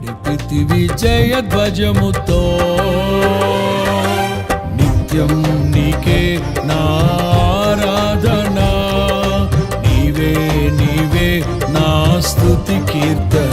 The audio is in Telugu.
నడిపితివి జయ ధ్వజముతో నిత్యం నీకే నా ఆరాధన నీవే నీవే నా స్తుతి కీర్తన